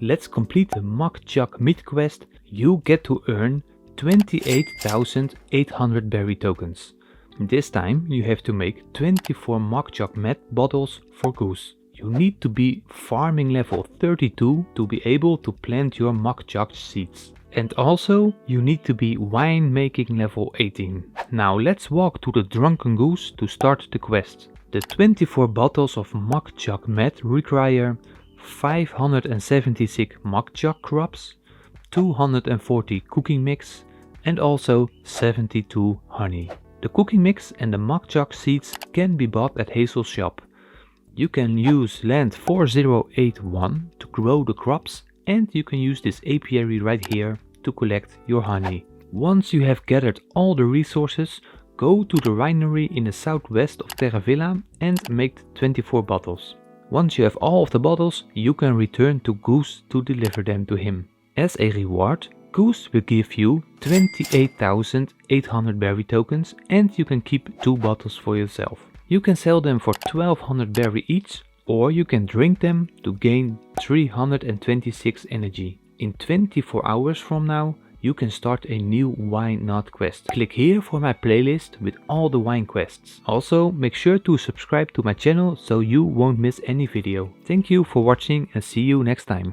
let's complete the Muckchuck Mead quest. You get to earn 28,800 berry tokens. This time you have to make 24 Muckchuck Mead bottles for Goose. You need to be farming level 32 to be able to plant your Muckchuck seeds. And also you need to be wine making level 18. Now let's walk to the Drunken Goose to start the quest. The 24 bottles of Muckchuck Mead require 576 Muckchuck crops, 240 cooking mix and also 72 honey. The cooking mix and the Muckchuck seeds can be bought at Hazel's shop. You can use land 4081 to grow the crops, and you can use this apiary right here to collect your honey. Once you have gathered all the resources, go to the winery in the southwest of Terra Villa and make 24 bottles. Once you have all of the bottles, you can return to Goose to deliver them to him. As a reward, Goose will give you 28,800 berry tokens and you can keep 2 bottles for yourself. You can sell them for 1200 berry each, or you can drink them to gain 326 energy. In 24 hours from now, you can start a new wine knot quest. Click here for my playlist with all the wine quests. Also, make sure to subscribe to my channel so you won't miss any video. Thank you for watching and see you next time.